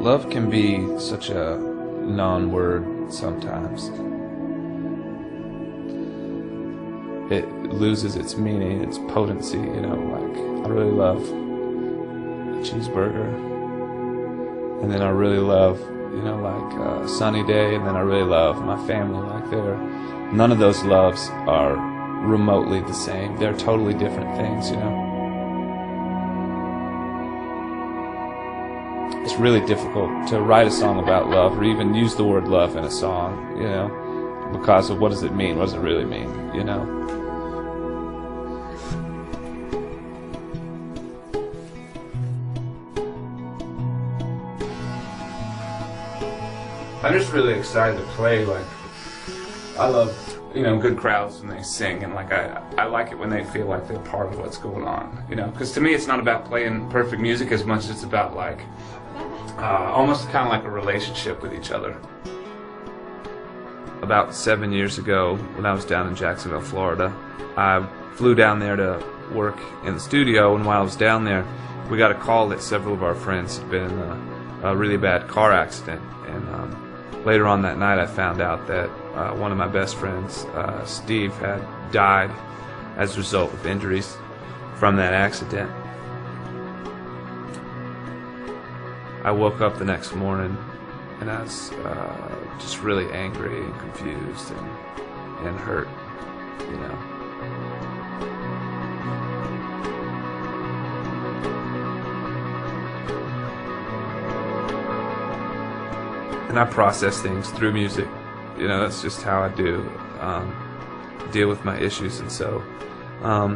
Love can be such a non-word sometimes. It loses its meaning, its potency, you know, like I really love a cheeseburger, and then I really love, you know, like a sunny day, and then I really love my family. Like none of those loves are remotely the same. They're totally different things, you know. It's really difficult to write a song about love or even use the word love in a song, you know, because of what does it mean? What does it really mean, you know? I'm just really excited to play. Like, I love, you know, good crowds when they sing, and like I like it when they feel like they're part of what's going on, you know, because to me it's not about playing perfect music as much as it's about like almost kind of like a relationship with each other. About 7 years ago, when I was down in Jacksonville, Florida, I flew down there to work in the studio, and while I was down there, we got a call that several of our friends had been in a really bad car accident, and later on that night I found out that one of my best friends, Steve, had died as a result of injuries from that accident. I woke up the next morning and I was just really angry and confused and hurt, you know. And I process things through music, you know. That's just how I do deal with my issues. And so I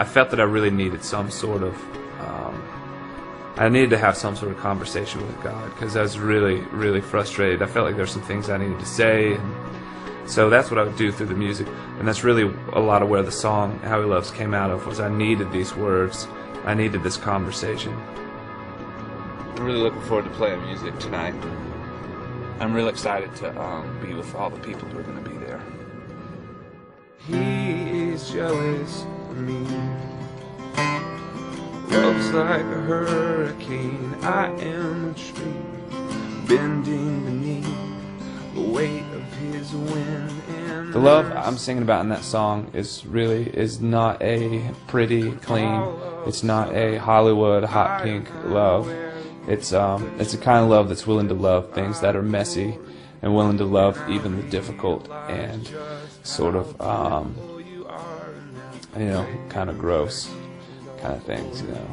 felt that I really needed some sort of I needed to have some sort of conversation with God, because I was really, really frustrated. I felt like there's some things I needed to say, and so that's what I would do through the music. And that's really a lot of where the song How He Loves came out of, was I needed these words, I needed this conversation. I'm really looking forward to playing music tonight. I'm really excited to be with all the people who are going to be there. He is jealous of me. Love's like a hurricane. I am a tree bending beneath the weight of his wind. And the love I'm singing about in that song is not a pretty, clean. It's not a Hollywood hot pink love. It's a kind of love that's willing to love things that are messy, and willing to love even the difficult and sort of you know, kind of gross kind of things, you know.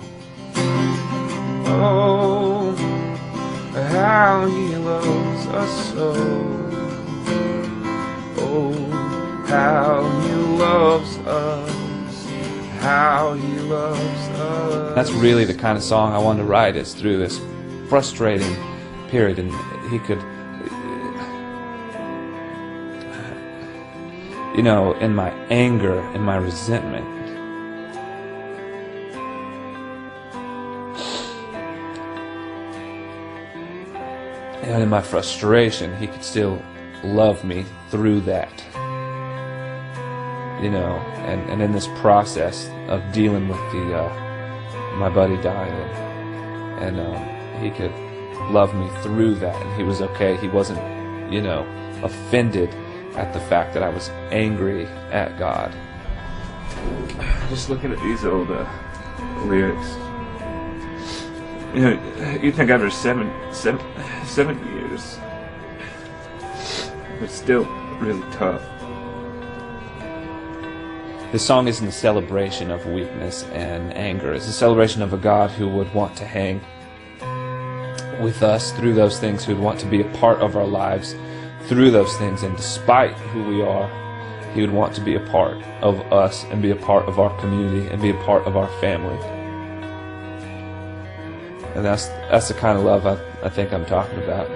Oh, how He loves us so. Oh, how He loves us. How He loves us. That's really the kind of song I wanted to write, is through this frustrating period, and he could, you know, in my anger, in my resentment, and in my frustration, he could still love me through that, you know. And in this process of dealing with my buddy dying, and he could love me through that, and he was okay. He wasn't, you know, offended at the fact that I was angry at God. Just looking at these old lyrics, you know, you think after seven years, it's still really tough. This song isn't a celebration of weakness and anger. It's a celebration of a God who would want to hang with us through those things, who would want to be a part of our lives through those things, and despite who we are, He would want to be a part of us and be a part of our community and be a part of our family. And that's the kind of love I think I'm talking about.